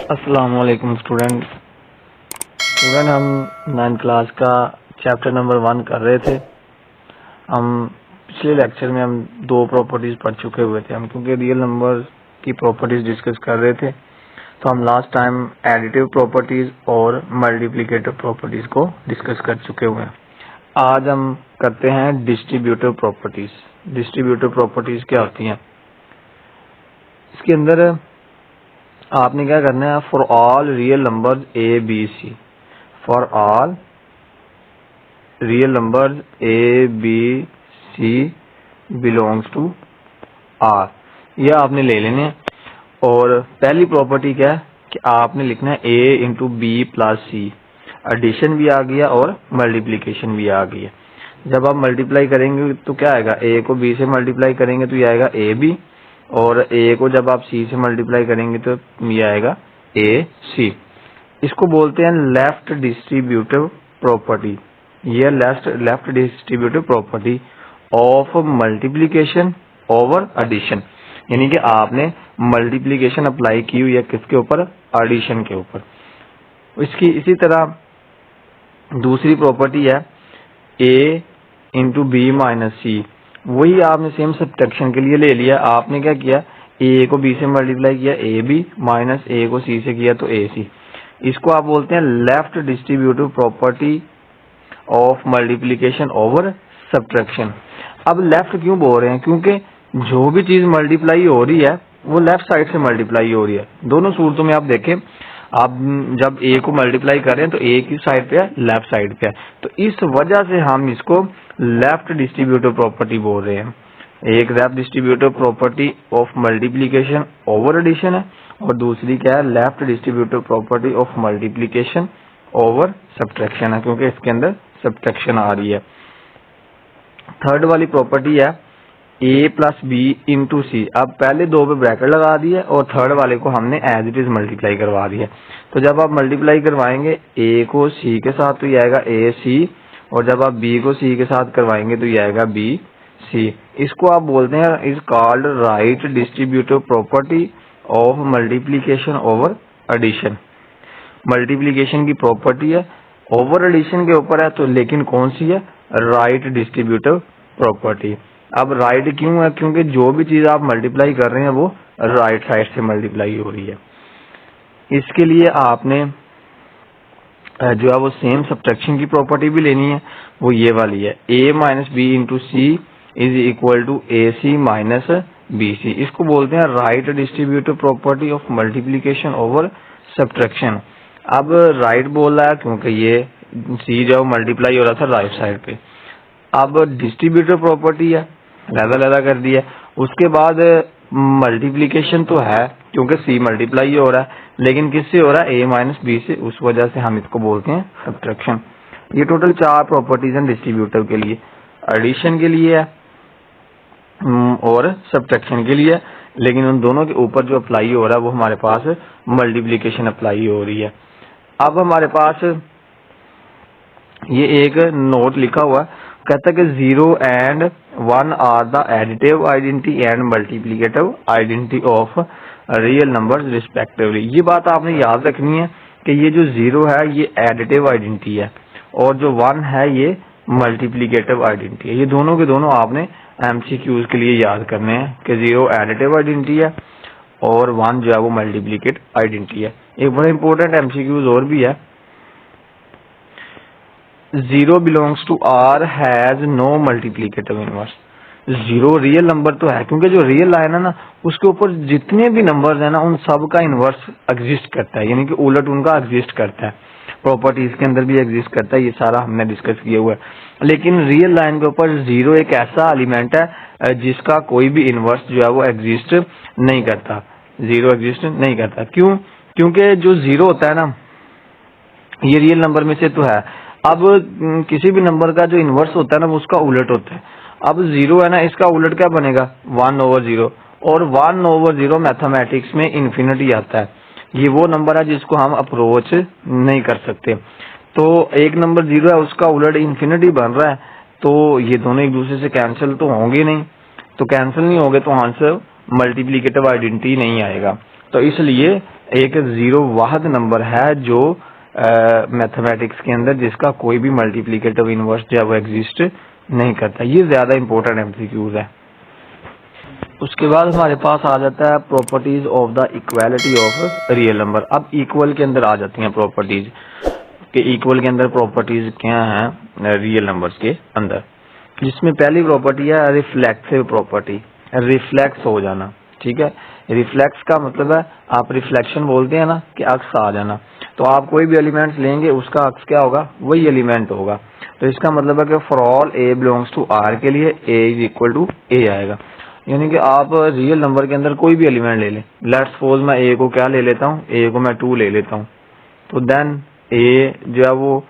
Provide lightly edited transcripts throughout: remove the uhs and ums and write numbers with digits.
अस्सलाम वालेकुम स्टूडेंट हम 9th क्लास का चैप्टर नंबर 1 कर रहे थे। हम पिछले लेक्चर में हम दो प्रॉपर्टीज पढ़ चुके हुए थे। हम क्योंकि रियल नंबर की प्रॉपर्टीज डिस्कस कर रहे थे तो हम लास्ट टाइम एडिटिव प्रॉपर्टीज और मल्टीप्लिकेटिव प्रॉपर्टीज को डिस्कस कर चुके हुए हैं। आज हम करते हैं डिस्ट्रीब्यूटिव प्रॉपर्टीज। डिस्ट्रीब्यूटिव प्रॉपर्टीज क्या होती हैं? इसके अंदर आपने क्या करना है, for all real numbers A B C, for all real numbers A B C belongs to R, यह आपने ले लेने हैं। और पहली प्रॉपर्टी क्या है कि आपने लिखना है ए इंटू बी प्लस सी। एडिशन भी आ गया और मल्टीप्लीकेशन भी आ गया। जब आप मल्टीप्लाई करेंगे तो क्या आएगा, ए को बी से मल्टीप्लाई करेंगे तो ये आएगा ए बी, और ए को जब आप सी से मल्टीप्लाई करेंगे तो ये आएगा ए सी। इसको बोलते हैं लेफ्ट डिस्ट्रीब्यूटिव प्रॉपर्टी। ये left distributive property of multiplication over addition, यानी कि आपने मल्टीप्लिकेशन अप्लाई की हुई है किसके ऊपर, एडिशन के ऊपर। इसकी इसी तरह दूसरी प्रॉपर्टी है ए इंटू बी माइनस सी। वही आपने सेम सब्ट्रैक्शन के लिए ले लिया। आपने क्या किया, ए को बी से मल्टीप्लाई किया ए बी, माइनस ए को सी से किया तो ए सी। इसको आप बोलते हैं left distributive property of multiplication over subtraction. अब लेफ्ट क्यों बोल रहे हैं, क्योंकि जो भी चीज मल्टीप्लाई हो रही है वो लेफ्ट साइड से मल्टीप्लाई हो रही है। दोनों सूरतों में आप देखें, आप जब ए को मल्टीप्लाई कर रहे हैं तो ए की साइड पे है, लेफ्ट साइड पे है, तो इस वजह से हम इसको लेफ्ट डिस्ट्रीब्यूटिव प्रॉपर्टी बोल रहे हैं। एक left distributive property of multiplication over addition है और दूसरी क्या है, left distributive property of multiplication over subtraction है, क्योंकि इसके अंदर सब्ट्रैक्शन आ रही है। थर्ड वाली प्रॉपर्टी है ए प्लस बी इंटू सी। अब पहले दो पे ब्रैकेट लगा दिया और थर्ड वाले को हमने एज इट इज मल्टीप्लाई करवा दिया। तो जब आप मल्टीप्लाई करवाएंगे ए को सी के साथ तो ये आएगा ए सी, और जब आप बी को सी के साथ करवाएंगे तो ये आएगा बी सी। इसको आप बोलते हैं is called right distributive property of multiplication over addition. Multiplication की प्रॉपर्टी है, ओवर एडिशन के ऊपर है, तो लेकिन कौन सी है, राइट डिस्ट्रीब्यूटिव प्रॉपर्टी। अब राइट क्यों है, क्योंकि जो भी चीज आप मल्टीप्लाई कर रहे हैं वो राइट साइड से मल्टीप्लाई हो रही है। इसके लिए आपने जो है वो सेम सब्ट्रैक्शन की प्रॉपर्टी भी लेनी है, वो ये वाली है a minus b into c is equal to a c minus b c. इसको बोलते हैं right distributive property of multiplication over subtraction. अब राइट बोल रहा है क्योंकि ये सी जो मल्टीप्लाई हो रहा था राइट साइड पे। अब डिस्ट्रीब्यूटिव प्रॉपर्टी है, लहदा कर दिया। उसके बाद मल्टीप्लीकेशन तो है क्योंकि सी मल्टीप्लाई हो रहा है, लेकिन किससे हो रहा है, ए माइनस बी से, उस वजह से हम इसको बोलते हैं सब्ट्रैक्शन। ये टोटल 4 प्रॉपर्टीज हैं डिस्ट्रीब्यूटिव के लिए, एडिशन के लिए है और सब्ट्रैक्शन के लिए, लेकिन उन दोनों के ऊपर जो अप्लाई हो रहा है वो हमारे पास मल्टीप्लीकेशन अप्लाई हो रही है। अब हमारे पास ये एक नोट लिखा हुआ कहता है कि 0 and 1 are the additive identity and multiplicative identity of real numbers respectively. ये बात आपने याद रखनी है कि ये जो 0 है ये एडिटिव आइडेंटिटी है और जो 1 है ये मल्टीप्लिकेटिव आइडेंटिटी है। ये दोनों के दोनों आपने एमसीक्यूज के लिए याद करने हैं कि 0 एडिटिव आइडेंटिटी है और 1 जो है वो मल्टीप्लिकेट आइडेंटिटी है। एक बड़ा इंपॉर्टेंट एमसीक्यूज और भी है, 0 belongs to R has no multiplicative inverse। 0 real number तो है क्योंकि जो रियल लाइन है ना उसके ऊपर जितने भी नंबर्स है ना उन सब का इनवर्स एग्जिस्ट करता है, यानी कि उलट उनका एग्जिस्ट करता है। प्रॉपर्टीज के अंदर भी एग्जिस्ट करता है, ये सारा हमने डिस्कस किया हुआ है। लेकिन रियल लाइन के ऊपर 0 एक ऐसा एलिमेंट है जिसका कोई भी इनवर्स जो है वो एग्जिस्ट नहीं करता, 0 एग्जिस्ट नहीं करता। क्यों? क्योंकि जो 0 होता है ना ये रियल नंबर में से तो है। अब किसी भी नंबर का जो इनवर्स होता है ना वो उसका उलट होता है। अब 0 है ना, इसका उलट क्या बनेगा, 1/0, और 1/0 मैथमेटिक्स में इन्फिनिटी आता है। ये वो नंबर है जिसको हम अप्रोच नहीं कर सकते। तो एक नंबर 0 है उसका उलट इन्फिनिटी बन रहा है, तो ये दोनों एक दूसरे से कैंसिल तो होंगे नहीं, तो कैंसिल नहीं होंगे तो आंसर मल्टीप्लिकेटिव आइडेंटिटी नहीं आएगा। तो इसलिए एक जीरो वाहिद नंबर है जो मैथमेटिक्स के अंदर जिसका कोई भी मल्टीप्लिकेटिव इनवर्स जो है वो एग्जिस्ट नहीं करता। ये ज्यादा इंपॉर्टेंट एमसीक्यूज है। उसके बाद हमारे पास आ जाता है properties of the equality of real number. अब इक्वल के अंदर आ जाती हैं प्रॉपर्टीज कि इक्वल के अंदर प्रॉपर्टीज क्या हैं रियल नंबर्स के अंदर, जिसमें पहली प्रॉपर्टी है रिफ्लेक्सिव प्रॉपर्टी, रिफ्लेक्स हो जाना। ठीक है, रिफ्लेक्स का मतलब है आप रिफ्लेक्शन बोलते हैं ना कि अक्स आ जाना, तो आप कोई भी एलिमेंट्स लेंगे उसका अक्स क्या होगा, वही एलिमेंट होगा। तो इसका मतलब है कि for all A belongs to R के लिए A is equal to A आएगा। यानी कि आप रियल नंबर के अंदर कोई भी एलिमेंट ले लें, लेट्स सपोज मैं ए को क्या ले लेता हूँ, ए को मैं 2 ले लेता हूँ, तो देन ए जो है वो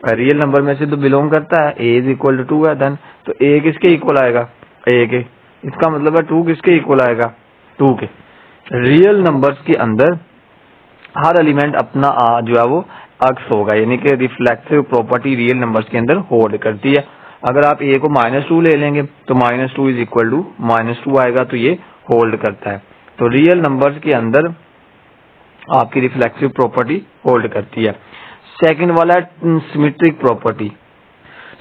रियल नंबर में से तो बिलोंग करता है, ए इज इक्वल टू 2 है, देन तो ए किसके इक्वल आएगा, ए के। इसका मतलब है 2 किसके इक्वल आएगा, 2 के। रियल नंबर्स के अंदर हर एलिमेंट अपना जो है वो अक्स होगा, यानी कि रिफ्लेक्सिव प्रॉपर्टी रियल नंबर्स के अंदर होल्ड करती है। अगर आप ए को -2 ले लेंगे तो -2 इज इक्वल टू -2 आएगा, तो ये होल्ड करता है। तो रियल नंबर्स के अंदर आपकी रिफ्लेक्सिव प्रॉपर्टी होल्ड करती है। सेकंड वाला है सिमेट्रिक प्रॉपर्टी।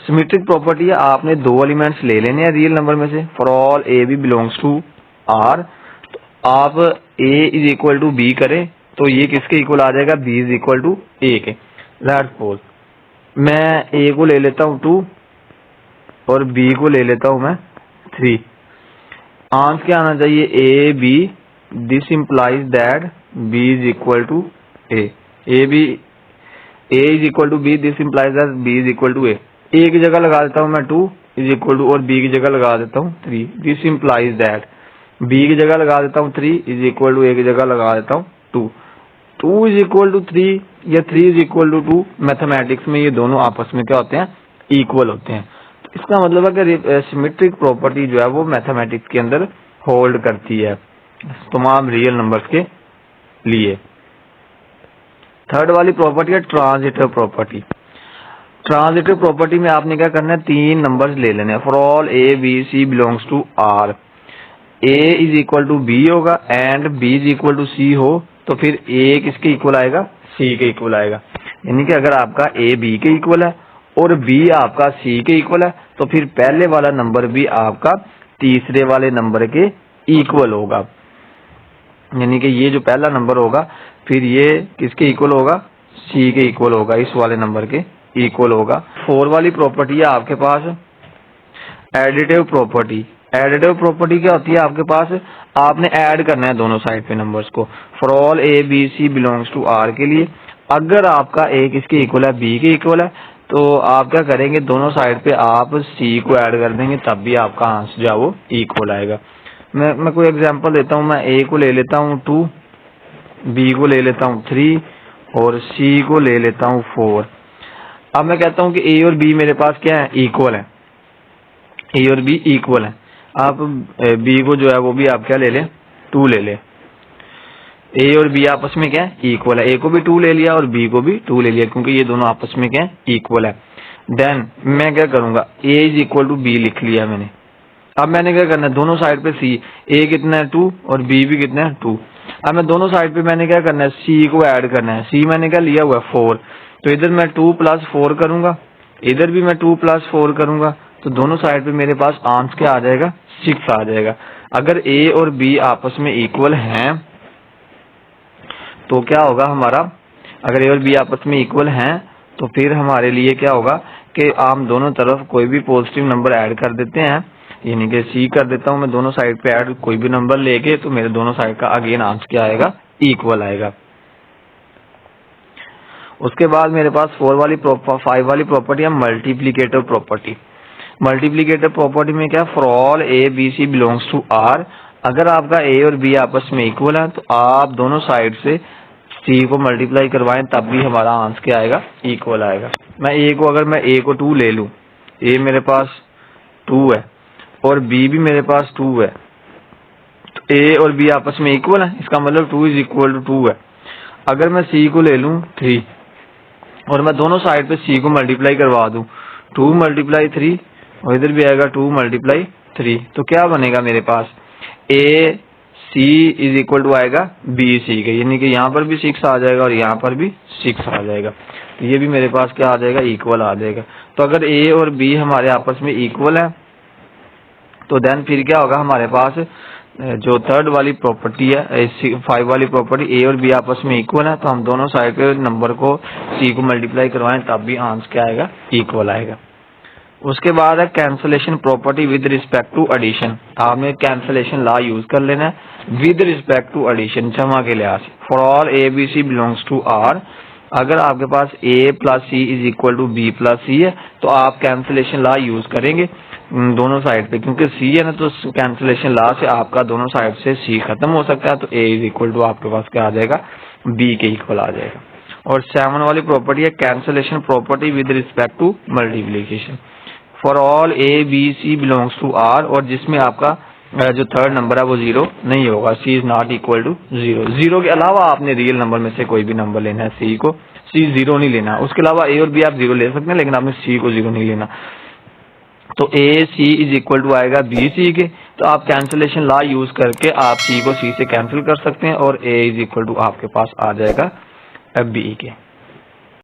सिमेट्रिक प्रॉपर्टी है आपने 2 एलिमेंट्स ले लेने हैं रियल नंबर में से, for all A B belongs to R. तो आप A is equal to B करें तो ये किसके इक्वल आ जाएगा, B is equal to A के। लेट्स सपोज मैं ए को ले लेता हूँ 2 और बी को ले लेता हूँ मैं 3। आंसर क्या आना चाहिए, a b, this implies that b is equal to a. A b, a is equal to b, this implies that b is equal to a. A की जगह लगा देता हूँ मैं 2 इज इक्वल टू, और बी की जगह लगा देता हूँ 3, दिस इंप्लाइज दैट बी की जगह लगा देता हूँ 3 इज इक्वल टू, ए की जगह लगा देता हूँ 2। 2 इज इक्वल टू 3 या 3 इज इक्वल टू 2, मैथमेटिक्स में ये दोनों आपस में क्या होते हैं, इक्वल होते हैं। तो इसका मतलब है कि सिमेट्रिक प्रॉपर्टी जो है वो मैथमेटिक्स के अंदर होल्ड करती है तमाम रियल नंबर्स के लिए। थर्ड वाली प्रॉपर्टी है ट्रांजिटिव प्रॉपर्टी। ट्रांजिटिव प्रॉपर्टी में आपने क्या करना है, 3 नंबर्स ले लेने हैं, for all A B C belongs to R. A is equal to b होगा and b is equal to c हो, तो फिर ए किसके इक्वल आएगा, सी के इक्वल आएगा। यानी कि अगर आपका ए बी के इक्वल है और बी आपका सी के इक्वल है, तो फिर पहले वाला नंबर भी आपका तीसरे वाले नंबर के इक्वल होगा। यानी कि ये जो पहला नंबर होगा फिर ये किसके इक्वल होगा, सी के इक्वल होगा, इस वाले नंबर के इक्वल होगा। 4 वाली प्रॉपर्टी है आपके पास एडिटिव प्रॉपर्टी। एडिटिव प्रॉपर्टी क्या होती है आपके पास, आपने ऐड करना है दोनों साइड पे नंबर्स को, for all A B C belongs to R के लिए। अगर आपका ए किसके इक्वल है, बी के इक्वल है, तो आप क्या करेंगे, दोनों साइड पे आप सी को ऐड कर देंगे, तब भी आपका आंसर जो है वो इक्वल आएगा। मैं कोई एग्जांपल देता हूँ, मैं ए को ले लेता हूँ 2, बी को ले लेता हूँ 3 और सी को ले लेता हूँ 4। अब मैं कहता हूँ कि ए और बी मेरे पास क्या है, इक्वल है, ए और बी इक्वल है। आप बी को जो है वो भी आप क्या ले लें, 2 ले लें। ए और बी आपस में क्या है, इक्वल है। ए को भी 2 ले लिया और बी को भी 2 ले लिया, क्योंकि ये दोनों आपस में क्या है, इक्वल है। देन मैं क्या करूंगा, ए इज इक्वल टू बी लिख लिया मैंने। अब मैंने क्या करना है, दोनों साइड पे सी, ए कितना है 2 और बी भी कितना है 2। अब मैं दोनों साइड पे मैंने क्या करना है, सी को ऐड करना है। सी मैंने क्या लिया हुआ है 4, तो इधर मैं 2 + 4 करूंगा, इधर भी मैं 2 + 4 करूंगा, तो दोनों साइड पे मेरे पास आंसर क्या आ जाएगा, 6 आ जाएगा। अगर ए और बी आपस में इक्वल हैं तो क्या होगा हमारा, अगर ए और बी आपस में इक्वल हैं तो फिर हमारे लिए क्या होगा कि हम दोनों तरफ कोई भी पॉजिटिव नंबर ऐड कर देते हैं, यानी कि सी कर देता हूं मैं दोनों साइड पे ऐड कोई भी नंबर लेके, तो मेरे दोनों साइड का अगेन आंसर क्या आएगा, इक्वल आएगा। उसके बाद मेरे पास 5 वाली प्रॉपर्टी है मल्टीप्लिकेटिव प्रॉपर्टी। मल्टीप्लिकेटिव प्रॉपर्टी में क्या, for all A B C belongs to R. अगर आपका ए और बी आपस में इक्वल है तो आप दोनों साइड से सी को मल्टीप्लाई करवाएं, तब भी हमारा आंसर क्या आएगा, इक्वल आएगा। अगर मैं ए को 2 ले लूं, ए मेरे पास 2 है और बी भी मेरे पास 2 है, तो ए और बी आपस में इक्वल है, इसका मतलब 2 इज इक्वल टू 2 है। अगर मैं सी को ले लूं 3 और मैं दोनों साइड पे सी को मल्टीप्लाई करवा दूं, 2 × 3 और इधर भी आएगा 2 × 3, तो क्या बनेगा मेरे पास, ए C इज इक्वल टू आएगा BC के, यानी कि यहाँ पर भी 6 आ जाएगा और यहाँ पर भी 6 आ जाएगा। तो ये भी मेरे पास क्या आ जाएगा, इक्वल आ जाएगा। तो अगर A और B हमारे आपस में इक्वल है तो देन फिर क्या होगा, हमारे पास जो थर्ड वाली प्रॉपर्टी है 5 वाली प्रॉपर्टी, A और B आपस में इक्वल है, तो हम दोनों साइड के नंबर को C को मल्टीप्लाई करवाएं तब भी आंसर क्या आएगा, इक्वल आएगा। उसके बाद है cancellation property with respect to addition. आपने कैंसलेशन लॉ यूज कर लेना है विद रिस्पेक्ट टू एडिशन, जमा के लिहाज से। For all A B C belongs to R, अगर आपके पास A plus C is equal to B plus C है तो आप कैंसलेशन लॉ यूज करेंगे दोनों साइड पे, क्योंकि C है ना, तो कैंसलेशन लॉ से आपका दोनों साइड से C खत्म हो सकता है, तो A इज इक्वल टू आपके पास क्या आ जाएगा, B के इक्वल आ जाएगा। और 7 वाली प्रॉपर्टी है cancellation property with respect to multiplication. For all A B C belongs to R, और जिसमें आपका जो थर्ड नंबर है वो 0 नहीं होगा, C is not equal to 0। 0 के अलावा आपने रियल नंबर में से कोई भी नंबर लेना है, C को, C 0 नहीं लेना। उसके अलावा A और B आप 0 ले सकते हैं, लेकिन आपने C को 0 नहीं लेना। तो A C is equal to आएगा B C के, तो आप कैंसलेशन लॉ यूज करके आप C को C से कैंसिल कर सकते हैं और A इज इक्वल टू आपके पास आ जाएगा B के।